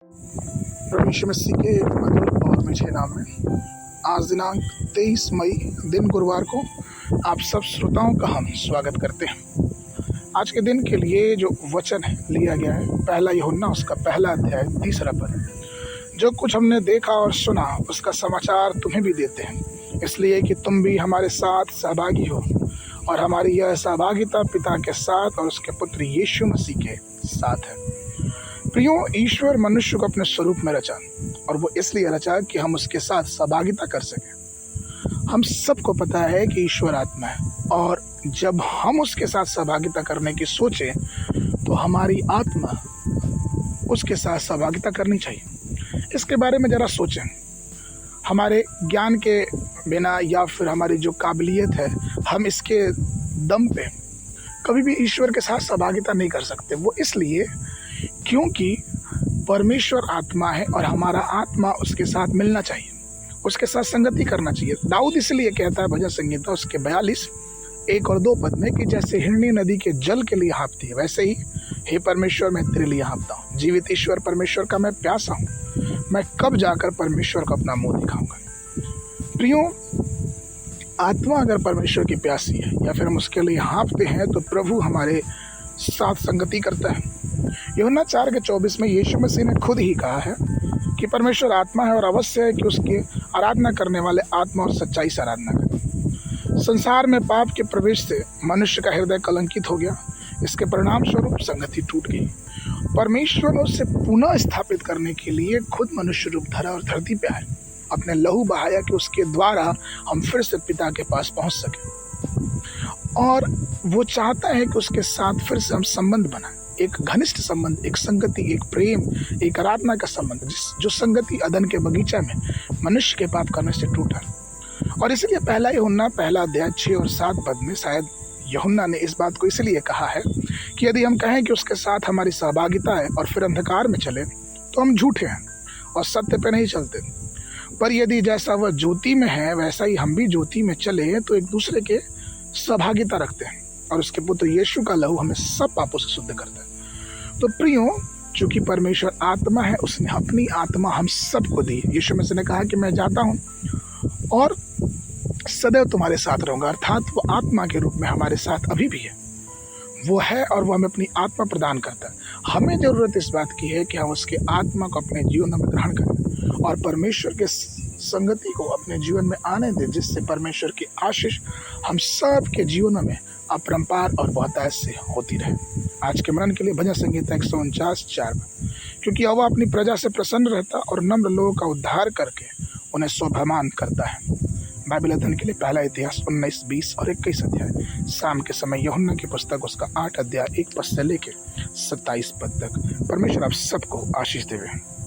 प्रभु यीशु मसीह के मधुर और मीठे नाम में आज दिनांक 23 मई दिन गुरुवार को आप सब श्रोताओं का हम स्वागत करते हैं। आज के दिन के लिए जो वचन लिया गया है पहला यूहन्ना उसका पहला अध्याय 3 पद। जो कुछ हमने देखा और सुना उसका समाचार तुम्हें भी देते हैं, इसलिए कि तुम भी हमारे साथ सहभागी हो, और हमारी यह सहभागिता पिता के साथ और उसके पुत्र यीशु मसीह के साथ है। प्रियो, ईश्वर मनुष्य को अपने स्वरूप में रचा, और वो इसलिए रचा कि हम उसके साथ सहभागिता कर सकें। हम सबको पता है कि ईश्वर आत्मा है, और जब हम उसके साथ सहभागिता करने की सोचें तो हमारी आत्मा उसके साथ सहभागिता करनी चाहिए। इसके बारे में ज़रा सोचें। हमारे ज्ञान के बिना या फिर हमारी जो काबिलियत है, हम इसके दम पे कभी भी ईश्वर के साथ सहभागिता नहीं कर सकते। वो इसलिए क्योंकि परमेश्वर आत्मा है और हमारा आत्मा उसके साथ मिलना चाहिए, उसके साथ संगति करना चाहिए। दाऊद इसलिए कहता है भजन संगीता उसके 42:1-2 पद में कि जैसे हिरनी नदी के जल के लिए हाँफती है, वैसे ही हे परमेश्वर मैं तेरे लिए हाँफता हूँ। जीवित ईश्वर परमेश्वर का मैं प्यासा हूँ, मैं कब जाकर परमेश्वर को अपना मुंह दिखाऊंगा। प्रियो, आत्मा अगर परमेश्वर की प्यासी है या फिर हम उसके लिए हाँफते हैं तो प्रभु हमारे साथ संगति करता है। यूहन्ना 4:24 में यीशु मसीह ने खुद ही कहा है कि परमेश्वर आत्मा है और अवश्य है कि उसकी आराधना करने वाले आत्मा और सच्चाई से आराधना करें। संसार में पाप के प्रवेश से मनुष्य का हृदय कलंकित हो गया। इसके परिणाम स्वरूप संगति टूट गई। परमेश्वर ने उसे पुनः स्थापित करने के लिए खुद मनुष्य रूप धरा और धरती पे आए, अपने लहू बहाया कि उसके द्वारा हम फिर से पिता के पास पहुंच सके। और वो चाहता है कि उसके साथ फिर से हम संबंध बनाएं, एक घनिष्ठ संबंध, एक संगति, एक प्रेम, एक आराधना का संबंध, जो संगति अदन के बगीचा में मनुष्य के पाप करने से टूटा। और इसलिए पहला यूहन्ना पहला अध्याय 6 और 7 पद में शायद यूहन्ना ने इस बात को इसलिए कहा है कि यदि हम कहें कि उसके साथ हमारी सहभागिता है और फिर अंधकार में चले तो हम झूठे हैं और सत्य पे नहीं चलते। पर यदि जैसा वह ज्योति में है वैसा ही हम भी ज्योति में चले तो एक दूसरे के सहभागिता रखते हैं, और उसके पुत्र यीशु का लहू हमें सब पापों से शुद्ध करता है। तो प्रियो, चूंकि परमेश्वर आत्मा है, उसने अपनी आत्मा हम सबको दी। यीशु मसीह ने कहा कि मैं जाता हूँ और सदैव तुम्हारे साथ रहूंगा, अर्थात वो आत्मा के रूप में हमारे साथ अभी भी है। वो है और वो हमें अपनी आत्मा प्रदान करता है। हमें जरूरत इस बात की है कि हम उसके आत्मा को अपने जीवन में ग्रहण करें और परमेश्वर के संगति को अपने जीवन में आने दें, जिससे परमेश्वर की आशीष हम सब के जीवनों में अपरंपार और बहुतायत से होती रहे। आज के मरण के लिए भजन संगीता 149:4 में, क्योंकि वह अपनी प्रजा से प्रसन्न रहता और नम्र लोगों का उद्धार करके उन्हें स्वाभिमान करता है। बाइबल अध्ययन के लिए पहला इतिहास 19, 20 और 21 अध्याय। शाम के समय यूहन्ना की पुस्तक उसका 8 अध्याय 1 पद से लेकर 27 पद तक। परमेश्वर आप सबको आशीष देवे।